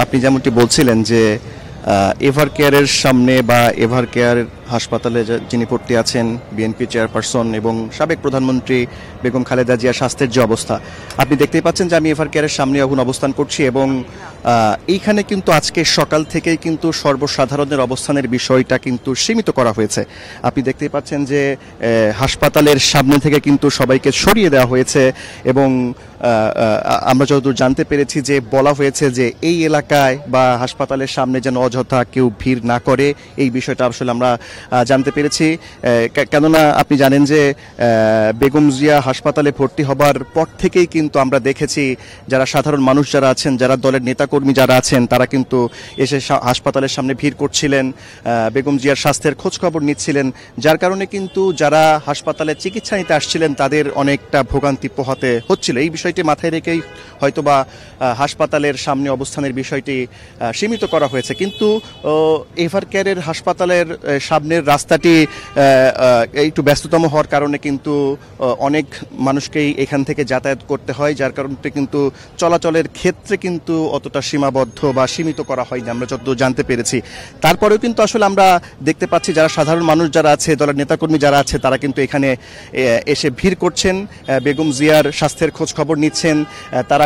আপনি যেমনটি বলছিলেন যে এভার কেয়ারের সামনে বা এভার কেয়ার হাসপাতালে যিনি ভর্তি আছেন বিএনপি চেয়ারপারসন এবং সাবেক প্রধানমন্ত্রী বেগম খালেদা জিয়ার স্বাস্থ্যের যে অবস্থা, আপনি দেখতেই পাচ্ছেন যে আমি এভার কেয়ারের সামনে এখন অবস্থান করছি এবং এইখানে কিন্তু আজকে সকাল থেকেই কিন্তু সর্বসাধারণের অবস্থানের বিষয়টা কিন্তু সীমিত করা হয়েছে। আপনি দেখতেই পাচ্ছেন যে হাসপাতালের সামনে থেকে কিন্তু সবাইকে সরিয়ে দেওয়া হয়েছে এবং আমরা যতদূর জানতে পেরেছি যে বলা হয়েছে যে এই এলাকায় বা হাসপাতালের সামনে যেন অযথা কেউ ভিড় না করে, এই বিষয়টা আসলে আমরা জানতে পেরেছি। কেননা আপনি জানেন যে বেগম জিয়া হাসপাতালে ভর্তি হবার পর থেকেই কিন্তু আমরা দেখেছি যারা সাধারণ মানুষ যারা আছেন, যারা দলের নেতাকর্মী যারা আছেন, তারা কিন্তু এসে হাসপাতালের সামনে ভিড় করছিলেন, বেগম জিয়ার স্বাস্থ্যের খোঁজখবর নিচ্ছিলেন, যার কারণে কিন্তু যারা হাসপাতালে চিকিৎসা নিতে আসছিলেন তাদের অনেকটা ভোগান্তি পোহাতে হচ্ছিল। এই বিষয়টি মাথায় রেখেই হয়তোবা হাসপাতালের সামনে অবস্থানের বিষয়টি সীমিত করা হয়েছে। কিন্তু এভার কেয়ারের হাসপাতালের সামনের রাস্তাটি একটু ব্যস্ততম হওয়ার কারণে কিন্তু অনেক মানুষকেই এখান থেকে যাতায়াত করতে হয়, যার কারণে কিন্তু চলাচলের ক্ষেত্রে কিন্তু অতটা সীমাবদ্ধ বা সীমিত করা হয়নি আমরা যতদূর জানতে পেরেছি। তারপরেও কিন্তু আসলে আমরা দেখতে পাচ্ছি যারা সাধারণ মানুষ যারা আছে, দলের নেতাকর্মী যারা আছে, তারা কিন্তু এখানে এসে ভিড় করছেন, বেগম জিয়ার স্বাস্থ্যের খোঁজ খবর নিচ্ছেন। তারা